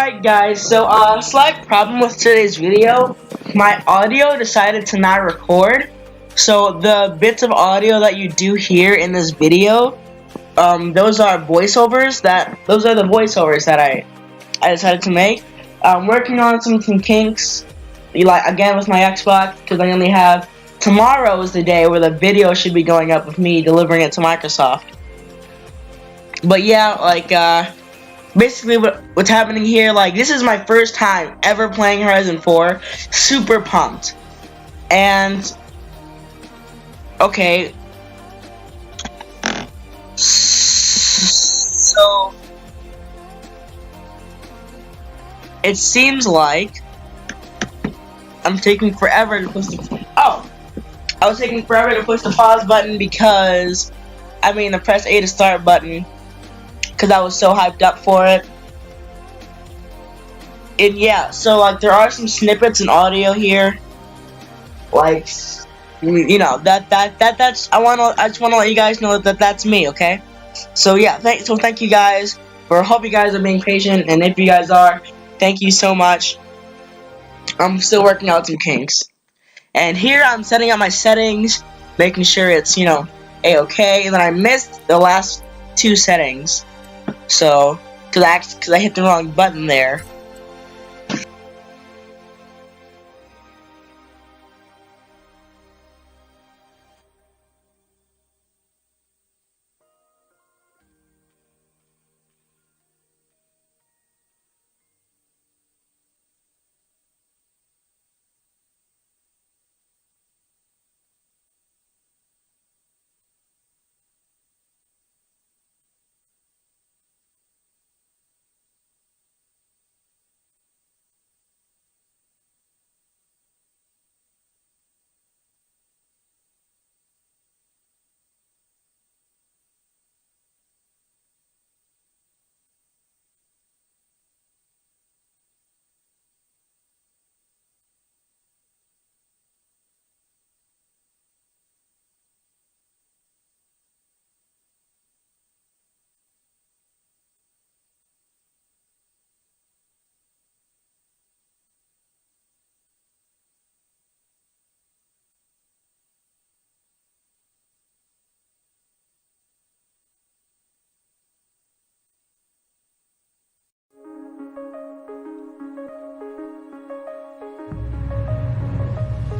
Alright guys, so slight problem with today's video. My audio decided to not record. So the bits of audio that you do hear in this video, those are the voiceovers that I decided to make. I'm working on some kinks, again with my Xbox, because I only have tomorrow is the day where the video should be going up with me delivering it to Microsoft. But yeah, basically what's happening here, this is my first time ever playing Horizon 4. Super pumped. And okay, so it seems like I'm taking forever to push the I was taking forever to push the pause button because the press A to start button, because I was so hyped up for it. And yeah, so there are some snippets in audio here, that's I just want to let you guys know that that's me, okay? So yeah, thank you guys. Hope you guys are being patient, and if you guys are, thank you so much. I'm still working out some kinks, and here I'm setting up my settings, making sure it's a-okay, and then I missed the last two settings. So, because I hit the wrong button there.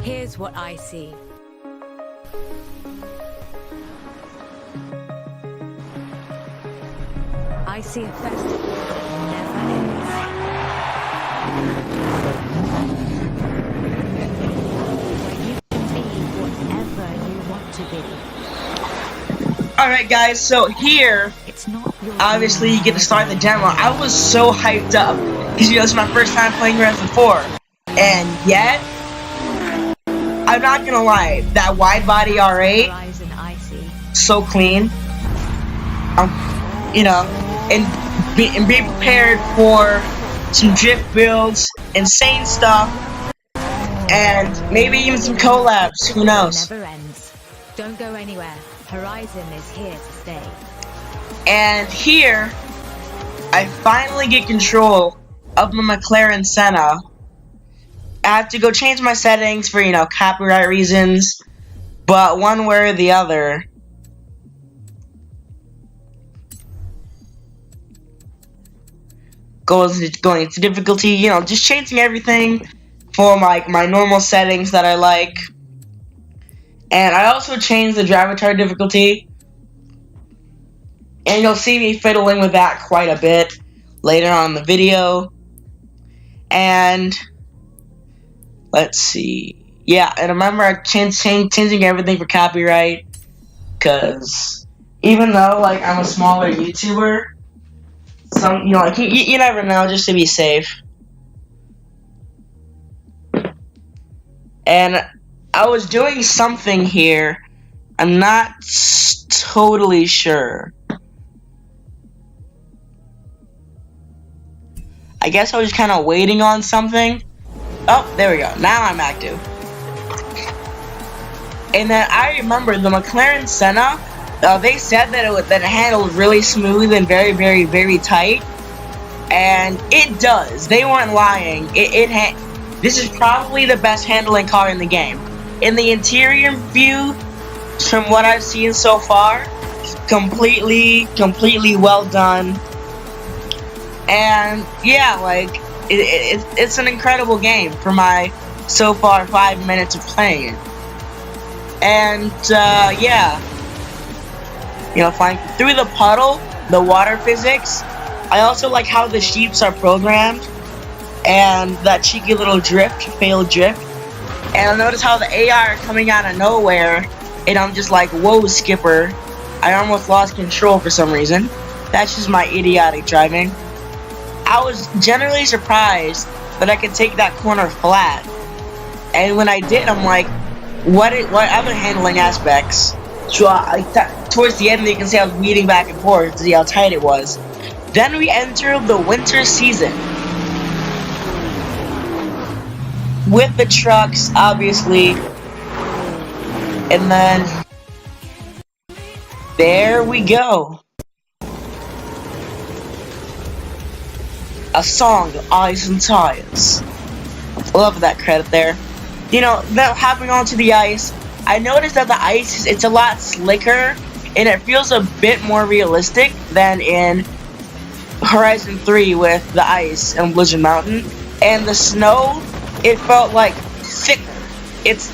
Here's what I see. I see a festival that never ends. Where you can be whatever you want to be. Alright guys, so here, It's not your obviously you get to start the demo. I was so hyped up, because this is my first time playing Horizon 4. And yet, I'm not gonna lie, that wide body R8, Horizon I see. so clean. And be prepared for some drift builds, insane stuff, and maybe even some collabs. Who knows? Never ends. Don't go anywhere. Horizon is here to stay. And here, I finally get control of my McLaren Senna. I have to go change my settings for, copyright reasons, but one way or the other, going into difficulty, just changing everything for my normal settings that I like. And I also changed the drive retard difficulty, and you'll see me fiddling with that quite a bit later on in the video. And let's see. Yeah, and remember I changing everything for copyright, because even though I'm a smaller YouTuber, you never know, just to be safe. And I was doing something here. I'm not totally sure. I guess I was kind of waiting on something. Oh, there we go. Now I'm active. And then I remember the McLaren Senna, they said that it handled really smooth and very, very, very tight. and it does. They weren't lying. This is probably the best handling car in the game. In the interior view, from what I've seen so far, completely well done. And yeah, like it's an incredible game for my so far 5 minutes of playing it. And yeah, you know, flying through the puddle, the water physics. I also like how the sheeps are programmed, and that cheeky little failed drift. And I notice how the AI are coming out of nowhere, and I'm just like, whoa, skipper. I almost lost control for some reason. That's just my idiotic driving. I was generally surprised that I could take that corner flat. And when I did, I'm like, what other handling aspects? So towards the end, you can see I was weaving back and forth to see how tight it was. Then we enter the winter season. With the trucks, obviously. And then there we go. A song of ice and tires. Love that credit there. You know, that hopping onto the ice, I noticed that the ice, it's a lot slicker, and it feels a bit more realistic than in Horizon 3 with the ice and Blizzard Mountain. And the snow, it felt like thicker. It's,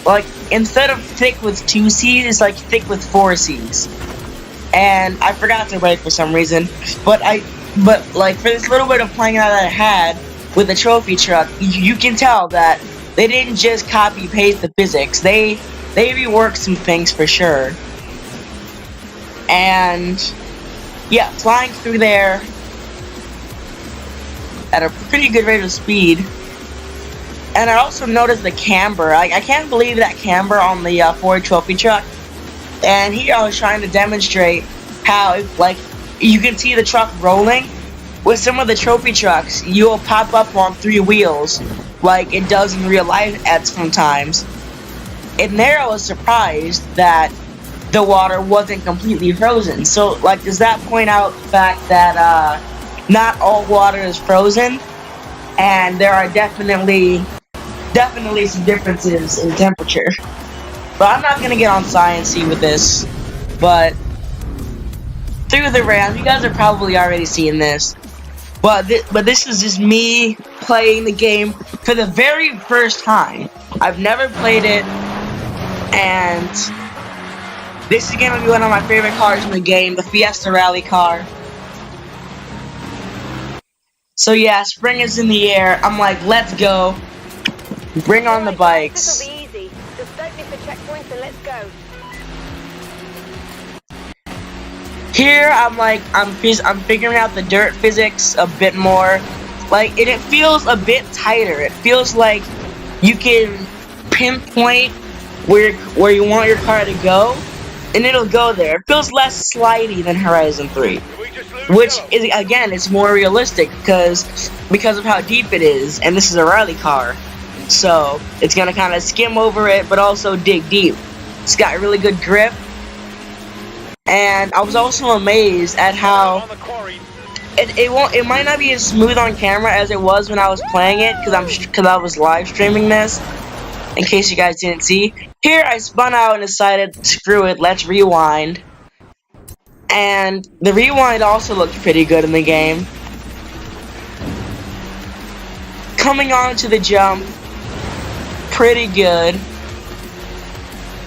like, instead of thick with 2 C's, it's like thick with 4 C's. And I forgot to write for some reason, but like, for this little bit of playing that I had with the trophy truck, you can tell that they didn't just copy paste the physics. They reworked some things for sure. And yeah, flying through there at a pretty good rate of speed. And I also noticed the camber. I can't believe that camber on the Ford trophy truck. And here I was trying to demonstrate how, like, you can see the truck rolling. With some of the trophy trucks, you'll pop up on 3 wheels, like it does in real life at sometimes. And there I was surprised that the water wasn't completely frozen. So, like, does that point out the fact that not all water is frozen, and there are definitely some differences in temperature. But I'm not gonna get on science-y with this, but through the RAM, you guys are probably already seeing this. But this is just me playing the game for the very first time. I've never played it, and this is gonna be one of my favorite cars in the game, the Fiesta Rally car. So yeah, spring is in the air. I'm like, let's go. Bring on the bikes. This'll be easy. Just don't miss the checkpoints and let's go. Here, I'm figuring out the dirt physics a bit more. Like, and it feels a bit tighter. It feels like you can pinpoint where you want your car to go, and it'll go there. It feels less slidey than Horizon 3, which is, again, it's more realistic because of how deep it is, and this is a rally car, so it's gonna kind of skim over it, but also dig deep. It's got really good grip. And I was also amazed at how it might not be as smooth on camera as it was when I was playing it, because I was live streaming this. In case you guys didn't see, here I spun out and decided, screw it, let's rewind. And the rewind also looked pretty good in the game. Coming on to the jump, pretty good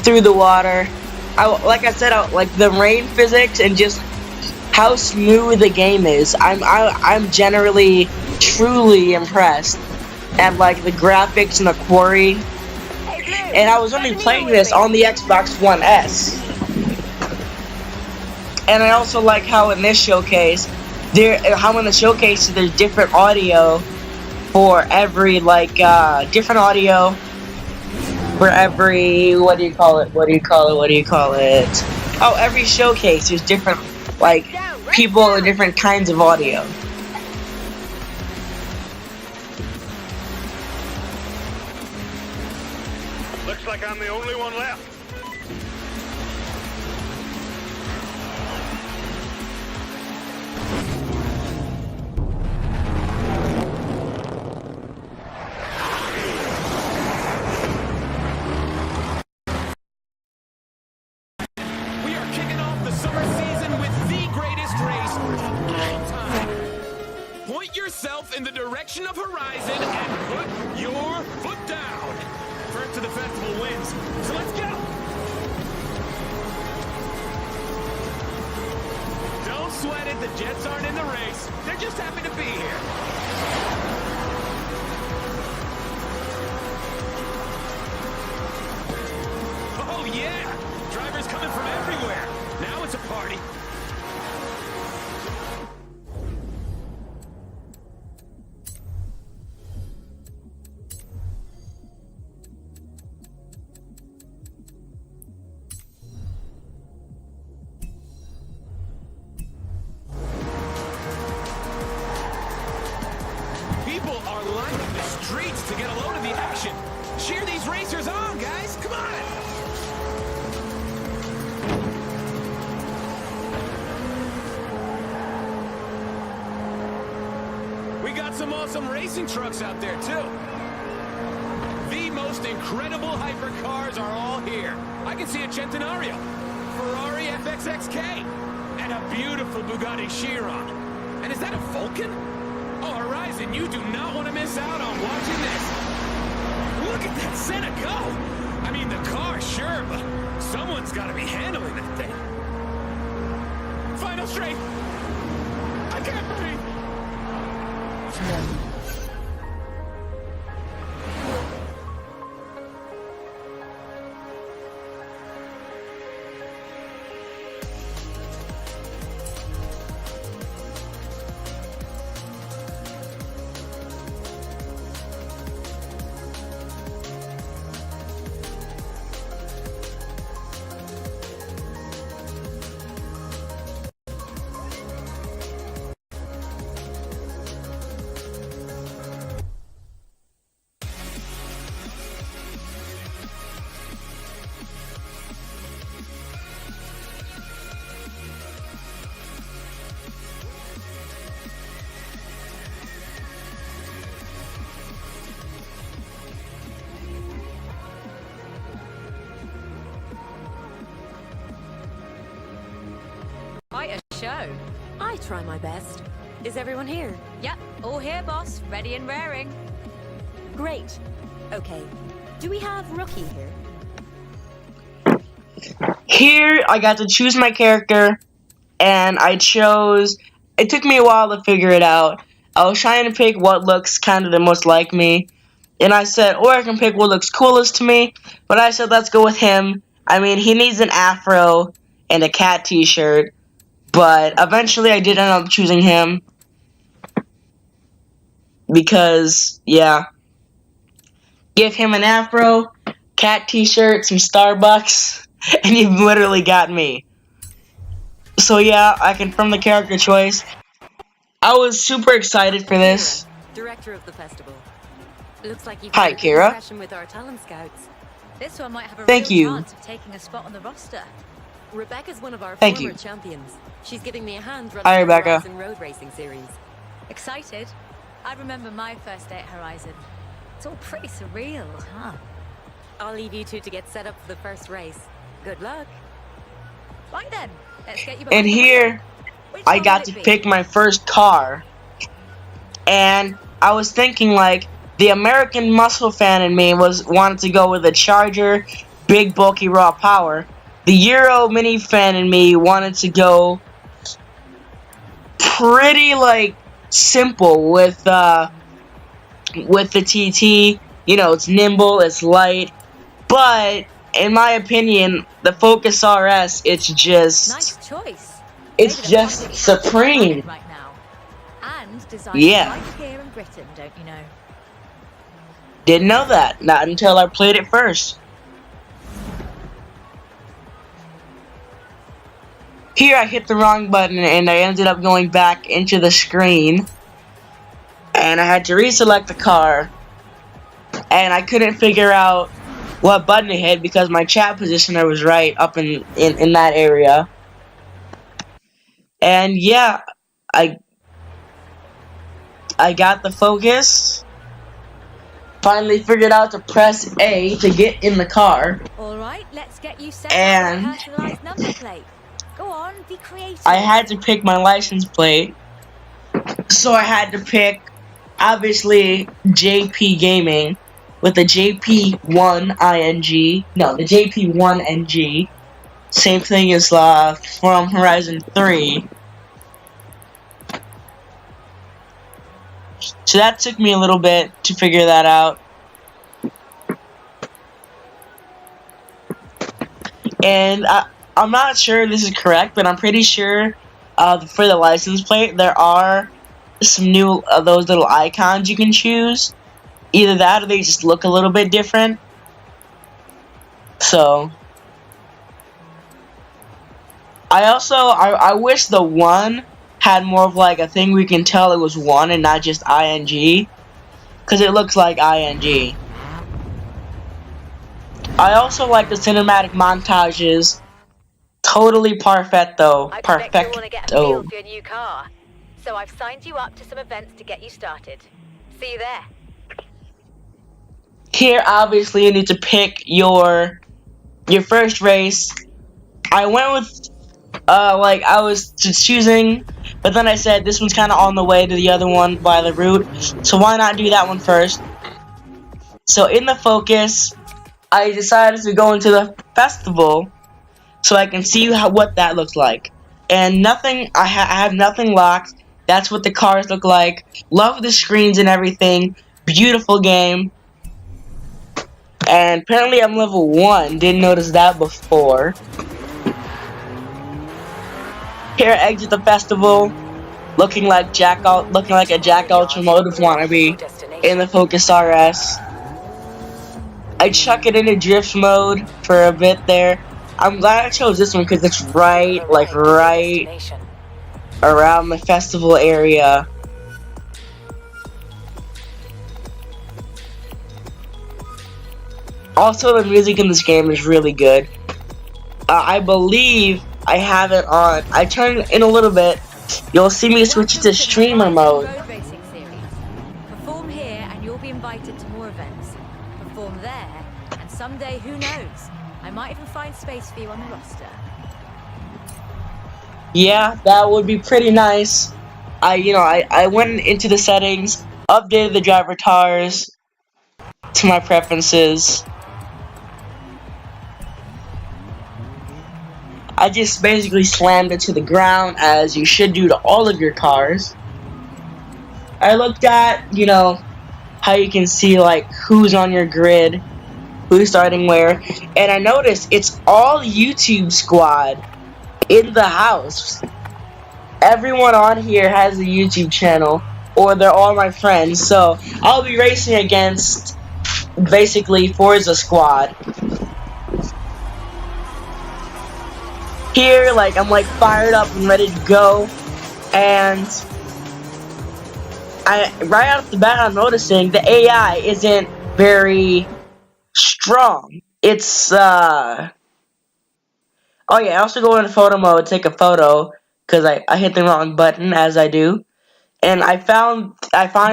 through the water. Like I said, like the rain physics and just how smooth the game is. I'm generally truly impressed at like the graphics and the quarry. And I was only playing this on the Xbox One S. And I also like how in this showcase, there's different audio for every different audio. For every, what do you call it? Oh, every showcase, there's different, like, people and different kinds of audio. Looks like I'm the only one left. the direction of horizon and put your foot down. First to the festival wins. So let's go. Don't sweat it. The Jets aren't in the race. They're just happy to be here. Oh, yeah. Drivers coming from everywhere. Now it's a party. People are lining the streets to get a load of the action. Cheer these racers on, guys. Come on. We got some awesome racing trucks out there, too. The most incredible hypercars are all here. I can see a Centenario, Ferrari FXXK, and a beautiful Bugatti Chiron. And is that a Vulcan? Oh, Horizon, you do not want to miss out on watching this. Look at that Senna go. I mean, the car, sure, but someone's got to be handling that thing. Final straight. I can't breathe. Quite a show. I try my best. Is everyone here? Yep, all here, boss. Ready and raring. Great. Okay. Do we have Rookie here? Here, I got to choose my character, and I chose... It took me a while to figure it out. I was trying to pick what looks kind of the most like me, and I said, or I can pick what looks coolest to me, but I said, let's go with him. I mean, he needs an afro and a cat t-shirt, but eventually I did end up choosing him, because, yeah. Give him an afro, cat t-shirt, some Starbucks, and you've literally got me. So yeah, I confirmed the character choice. I was super excited for this. Kira, director of the festival. Looks like you've Hi, made a Kira. discussion with our talent scouts. This one might have a Thank real you. chance of taking a spot on the roster. Rebecca's one of our Thank former you. champions. She's giving me a hand running Hi, the Rebecca. Horizon Road Racing Series. Excited? I remember my first day at Horizon. It's all pretty surreal, huh? I'll leave you two to get set up for the first race. Good luck. Right then, let's get you And behind the here, wheel. Which I one got will to it be? pick my first car. And I was thinking, like, the American muscle fan in me wanted to go with a Charger, big bulky raw power. The Euro mini fan in me wanted to go pretty, like, simple with the TT. You know, it's nimble, it's light, but in my opinion, the Focus RS, it's just, Nice choice. it's Maybe the just public supreme. like it right now. And designed Yeah. right here in Britain, don't you know? Didn't know that, not until I played it first. Here I hit the wrong button and I ended up going back into the screen. And I had to reselect the car. And I couldn't figure out what button to hit because my chat positioner was right up in that area. And yeah, I got the Focus. Finally figured out to press A to get in the car. All right, let's get you set And- up with a personalized number plate. Go on, be creative. I had to pick my license plate. So I had to pick obviously JP Gaming with the JP1 ING. No, the JP1NG. Same thing as from Horizon 3. So that took me a little bit to figure that out. And I'm not sure if this is correct, but I'm pretty sure for the license plate there are some new those little icons you can choose. Either that or they just look a little bit different. So I wish the 1 had more of like a thing we can tell it was 1 and not just ING, because it looks like ING. I also like the cinematic montages. Totally perfecto. I expect you'll want to get a feel Perfecto. for your new car. So I've signed you up to some events to get you started. See you there. Here, obviously, you need to pick your first race. I went with like I was just choosing, but then I said this one's kind of on the way to the other one by the route, so why not do that one first? So in the Focus, I decided to go into the festival so I can see what that looks like. And nothing, I have nothing locked. That's what the cars look like. Love the screens and everything. Beautiful game. And apparently I'm level 1. Didn't notice that before. Here, exit the festival. Looking like a Jack Ultramotive wannabe in the Focus RS. I chuck it into drift mode for a bit there. I'm glad I chose this one because it's right around the festival area. Also, the music in this game is really good. I believe I have it on. I turn it in a little bit. You'll see me switch it to streamer mode. Road racing series. Perform here and you'll be invited to more events. Perform there, and someday, who knows? I might even find space for you on the roster. Yeah, that would be pretty nice. I went into the settings, updated the driver tars to my preferences. I just basically slammed it to the ground, as you should do to all of your cars. I looked at, how you can see like who's on your grid, who's starting where, and I noticed it's all YouTube squad in the house. Everyone on here has a YouTube channel, or they're all my friends, so I'll be racing against basically Forza squad. Here, I'm fired up and ready to go, and right off the bat I'm noticing the AI isn't very strong. It's oh yeah, I also go into photo mode, take a photo, because I hit the wrong button, as I do. And I find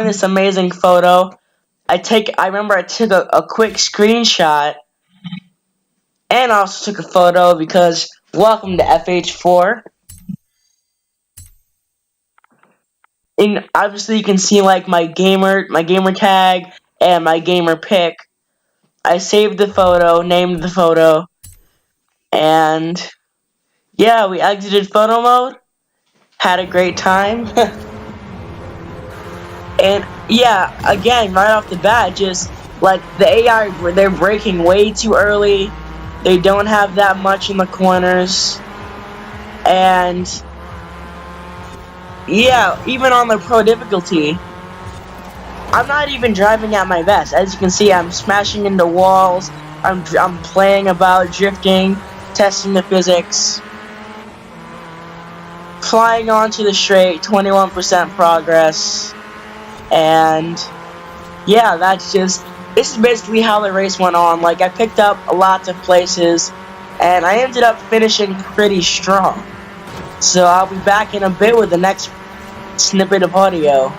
this amazing photo. I remember I took a quick screenshot, and I also took a photo because welcome to FH4. And obviously you can see my gamer tag and my gamer pick. I saved the photo, named the photo, and yeah, we exited photo mode. Had a great time. And yeah, again, right off the bat, just the AI, they're braking way too early. They don't have that much in the corners. And yeah, even on the pro difficulty, I'm not even driving at my best. As you can see, I'm smashing into walls. I'm playing about, drifting, testing the physics. Flying onto the straight, 21% progress. And yeah, this is basically how the race went on. I picked up lots of places, and I ended up finishing pretty strong. So I'll be back in a bit with the next snippet of audio.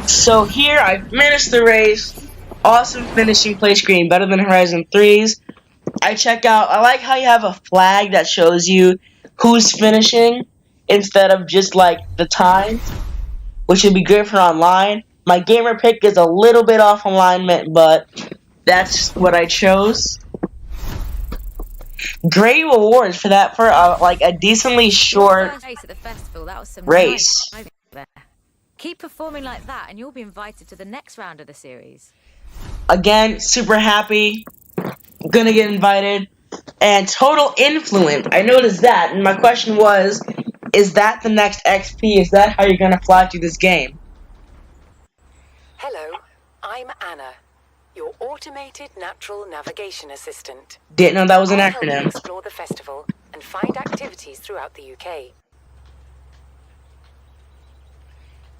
So here I finished the race. Awesome finishing place screen, better than Horizon 3's. I like how you have a flag that shows you who's finishing instead of just like the time, which would be great for online. My gamer pick is a little bit off alignment, but that's what I chose. Great rewards for that, for like a decently short Your first race at the festival, that was some race. nice driving there. Keep performing like that, and you'll be invited to the next round of the series. Again, super happy. Gonna get invited. And total influence. I noticed that, and my question was, is that the next XP? Is that how you're gonna fly through this game? Hello, I'm Anna, your automated natural navigation assistant. Didn't know that was an I'll help you acronym. explore the festival and find activities throughout the UK.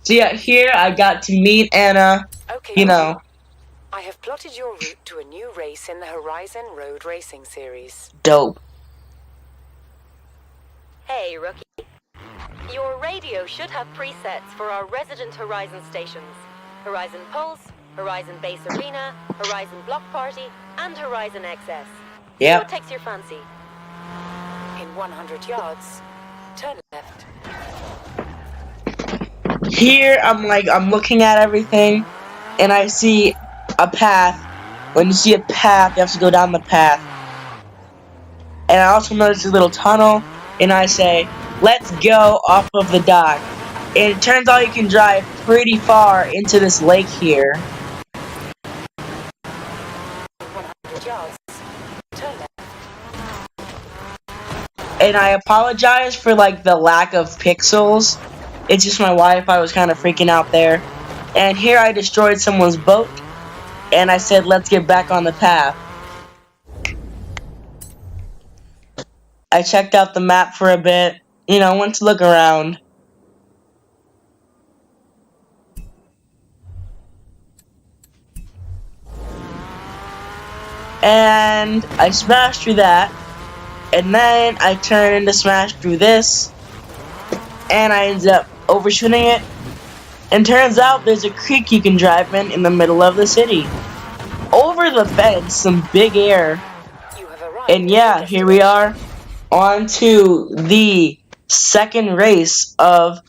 So yeah, here I got to meet Anna. Okay, You know, I have plotted your route to a new race in the Horizon Road Racing Series. dope. Hey, Rookie. Your radio should have presets for our resident Horizon stations. Horizon Pulse, Horizon Base Arena, Horizon Block Party, and Horizon XS. Yep. What takes your fancy? In 100 yards, turn left. Here I'm looking at everything, and I see a path. When you see a path, you have to go down the path. And I also notice a little tunnel, and I say, let's go off of the dock. And it turns out you can drive pretty far into this lake here. 100 yards, turn left. And I apologize for like the lack of pixels. It's just my Wi-Fi was kind of freaking out there. And here I destroyed someone's boat, and I said, let's get back on the path. I checked out the map for a bit, you know, went to look around. And I smashed through that, and then I turned to smash through this, and I ended up overshooting it. And turns out there's a creek you can drive in the middle of the city. Over the fence, some big air. You have arrived. And yeah, here we are, on to the second race of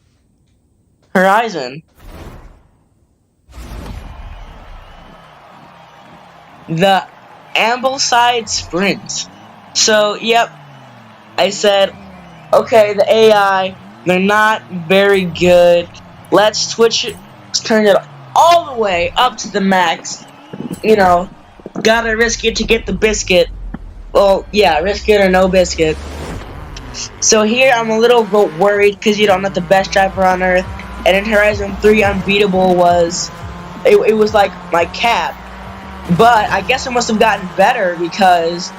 Horizon. The Ambleside Sprint. So, yep, I said, okay, the AI, they're not very good. Let's switch it, turn it all the way up to the max. You know, gotta risk it to get the biscuit. Well, yeah, risk it or no biscuit. So here I'm a little bit worried because, you know, I'm not the best driver on Earth. And in Horizon 3, Unbeatable was, it was like my cap. But I guess it must have gotten better because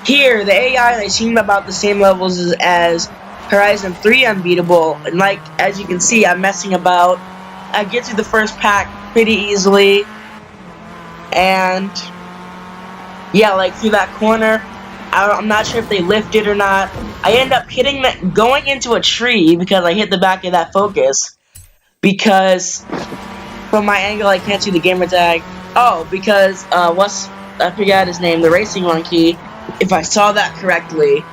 here, the AI, they seem about the same levels as Horizon 3 Unbeatable. And like, as you can see, I'm messing about. I get through the first pack pretty easily. And yeah, like through that corner, I'm not sure if they lifted or not. I end up hitting that, going into a tree because I hit the back of that Focus. Because from my angle, I can't see the gamer tag. Oh, because I forgot his name, the racing monkey. If I saw that correctly,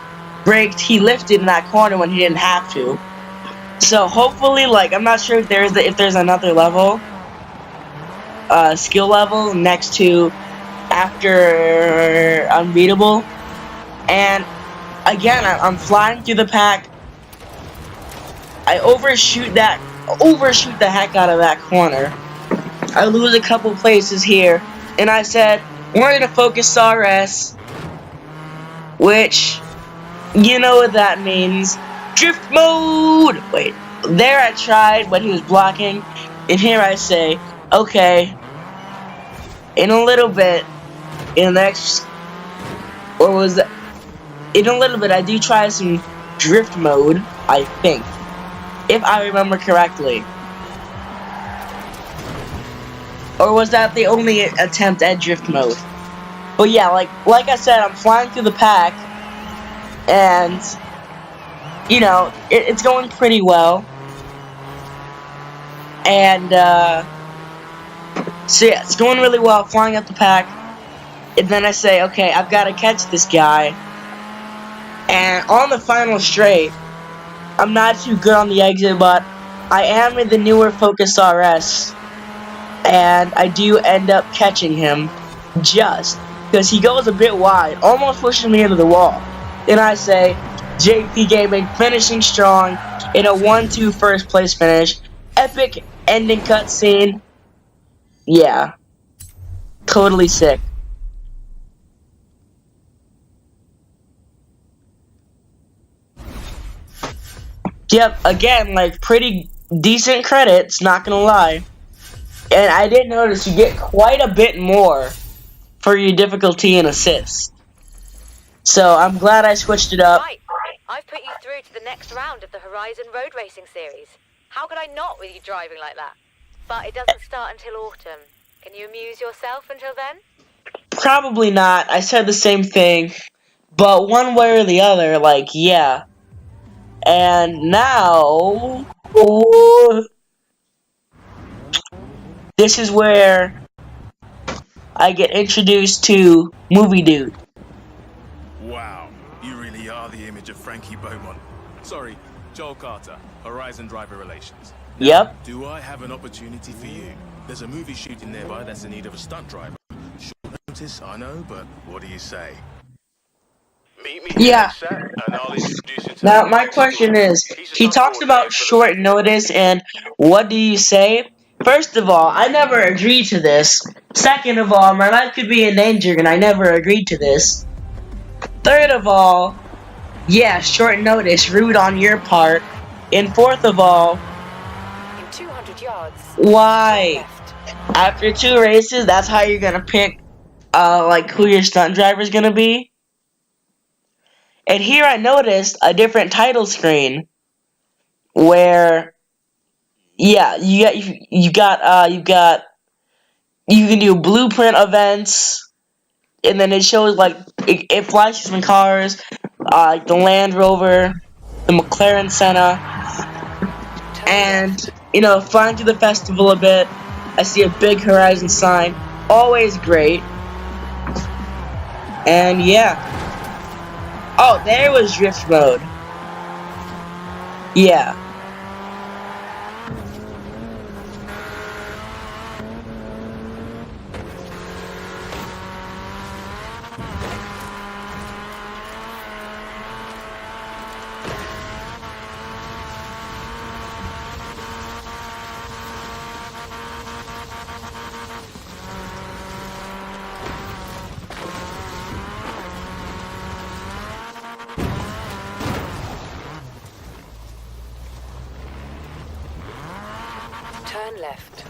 braked. He lifted in that corner when he didn't have to. So hopefully, like, I'm not sure if there's another level, skill level next to after Unbeatable. And again, I'm flying through the pack. I overshoot the heck out of that corner. I lose a couple places here, and I said, we're gonna focus RS, which, you know what that means. Drift mode! Wait, there I tried, but he was blocking, and here I say, okay, in a little bit, in the next, or was that, in a little bit, I do try some drift mode, I think, if I remember correctly. Or was that the only attempt at drift mode? But yeah, like I said, I'm flying through the pack, and, you know, it's going pretty well. And, So yeah, it's going really well, flying up the pack. And then I say, okay, I've got to catch this guy. And on the final straight, I'm not too good on the exit, but I am in the newer Focus RS. And I do end up catching him just because he goes a bit wide, almost pushing me into the wall. Then I say, JP Gaming finishing strong in a 1-2 first place finish. Epic ending cutscene. Yeah, totally sick. Yep, again, like pretty decent credits, not gonna lie. And I did notice you get quite a bit more for your difficulty and assist. So I'm glad I switched it up. Right. I've put you through to the next round of the Horizon Road Racing Series. How could I not with you driving like that? But it doesn't start until autumn. Can you amuse yourself until then? Probably not. I said the same thing. But one way or the other, like, yeah. And now... ooh, this is where I get introduced to Movie Dude. Wow, you really are the image of Frankie Beaumont. Sorry, Joel Carter, Horizon Driver Relations. Now, Yep. do I have an opportunity for you? There's a movie shooting nearby that's in need of a stunt driver. Short notice, I know, but what do you say? Meet me Yeah. at set, and I'll introduce you to Now, the my next question driver. is, He's a he stunt talks coordinator about for the short movie. notice, and what do you say? First of all, I never agreed to this. Second of all, my life could be in danger, and I never agreed to this. Third of all, yeah, short notice, rude on your part. And fourth of all, In 200 yards. Turn why? left. After 2 races, that's how you're gonna pick, like, who your stunt driver's gonna be? And here I noticed a different title screen, where yeah, you can do blueprint events, and then it shows like it flashes some cars, like the Land Rover, the McLaren Senna, Turn and left. flying through the festival a bit. I see a big Horizon sign, always great, and yeah. Oh, there was drift mode. Yeah. Turn left.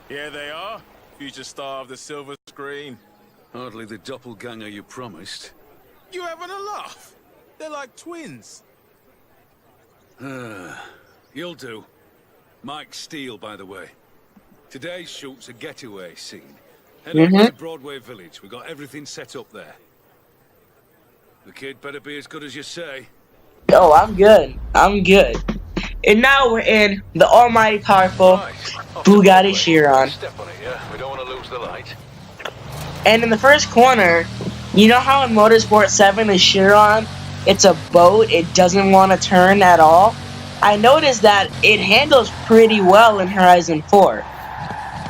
Here they are, future star of the silver screen. Hardly the doppelganger you promised. You having a laugh? They're like twins. You'll do. Mike Steele, by the way. Today's shoot's a getaway scene. Head over to Broadway Village. We got everything set up there. The kid better be as good as you say. Oh, I'm good. I'm good. And now we're in the almighty powerful Bugatti Chiron. Step on it, yeah? We don't want to lose the light. And in the first corner, you know how in Motorsport 7 the Chiron, it's a boat, it doesn't want to turn at all? I noticed that it handles pretty well in Horizon 4.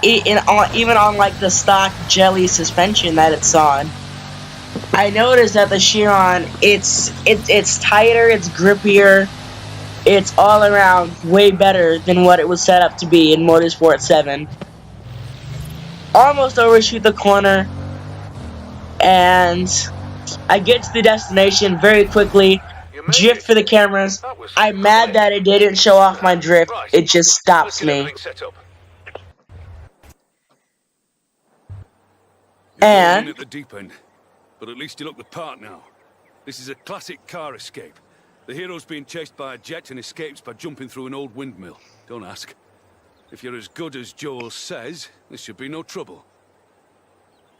Even on like the stock jelly suspension that it's on. I noticed that the Chiron, it's tighter, it's grippier, it's all around way better than what it was set up to be in Motorsport 7. Almost overshoot the corner, and I get to the destination very quickly, drift for the cameras. I'm mad that it didn't show off my drift, it just stops me. You're And at the deep end, but at least you look the part now. This is a classic car escape. The hero's being chased by a jet and escapes by jumping through an old windmill. Don't ask. If you're as good as Joel says, there should be no trouble.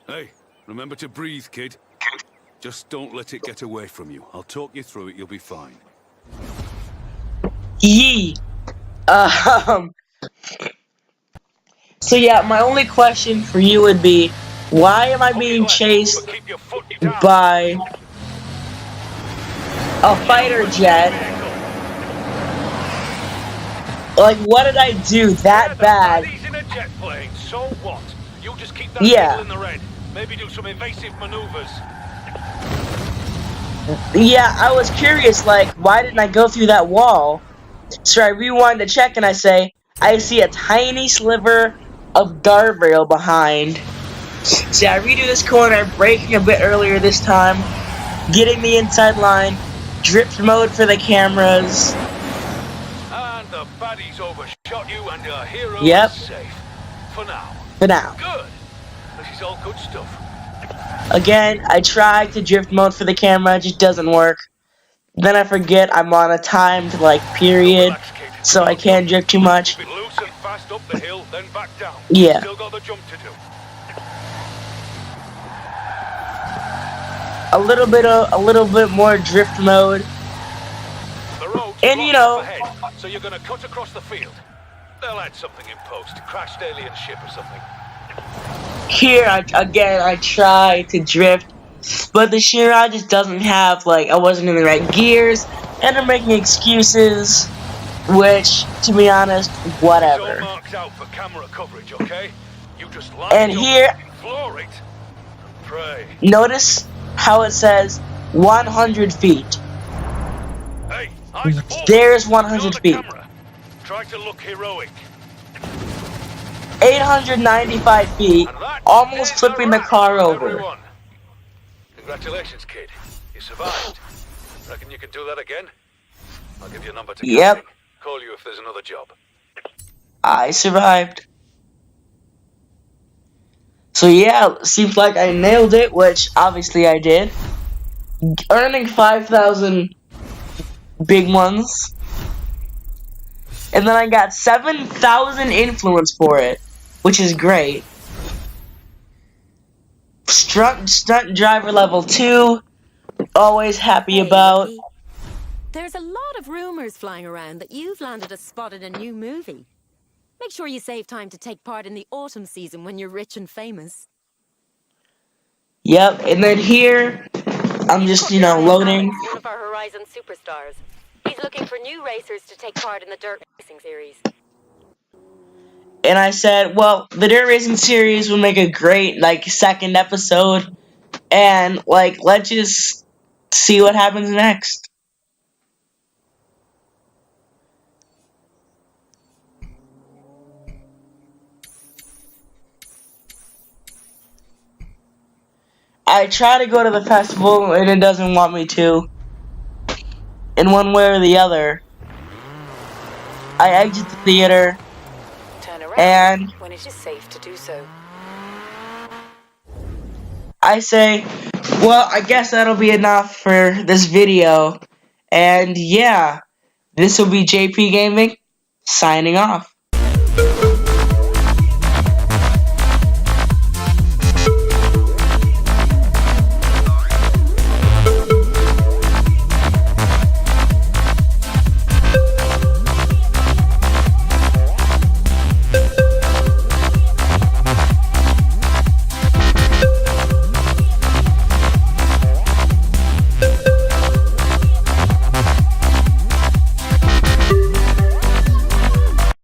Hey, remember to breathe, kid. Just don't let it get away from you. I'll talk you through it, you'll be fine. Yee. So yeah, my only question for you would be, why am I being chased But keep your foot down. by a fighter jet? Like, what did I do that bad? He's in a jet plane, so what? You just keep that Yeah. needle in the red. Maybe do some evasive maneuvers. Yeah, I was curious, like, why didn't I go through that wall? So I rewind to check and I say, I see a tiny sliver of guardrail behind. See, I redo this corner, braking a bit earlier this time, getting the inside line, drift mode for the cameras. And the baddies overshot you and your hero Yep. is safe. For now. For now. Good. This is all good stuff. Again, I tried to drift mode for the camera, it just doesn't work. Then I forget I'm on a timed, like, period, Relax, kid. so I can't drift too much. Keep it loose and fast up the hill, then back down. Yeah. Still got the jump to do. A little bit more drift mode. The road's And, you blocked know, up ahead, so you're gonna cut across the field. They'll add something in post, crashed alien ship or something. here, I try to drift, but the Shirai just doesn't have, like, I wasn't in the right gears, and I'm making excuses, which, to be honest, It's all whatever. marked out for camera coverage, okay? You just line And it up, here- floor it, and pray. Notice how it says 100 feet. Hey, eyes forward. There's Ignore 100 the feet. camera. Try to look heroic. 895 feet, And that almost is flipping a the wrap, car over. everyone. Congratulations, kid. You survived. Reckon you can do that again? I'll give you a number to Yep. Captain. Call you if there's another job. I survived. So yeah, seems like I nailed it, which obviously I did. Earning 5,000 big ones. And then I got 7,000 influence for it, which is great. Stunt driver level 2, always happy Hey, about. Ricky. There's a lot of rumors flying around that you've landed a spot in a new movie. Make sure you save time to take part in the autumn season when you're rich and famous. Yep, and then here, I'm just, loading. Alex, one of our Horizon superstars. He's looking for new racers to take part in the dirt racing series. And I said, well, the Dirt Racing series would make a great, second episode. And, let's just see what happens next. I try to go to the festival, and it doesn't want me to. In one way or the other. I exit the theater, Turn around and when it is safe to do so. I say, well, I guess that'll be enough for this video. And yeah, this will be JP Gaming, signing off.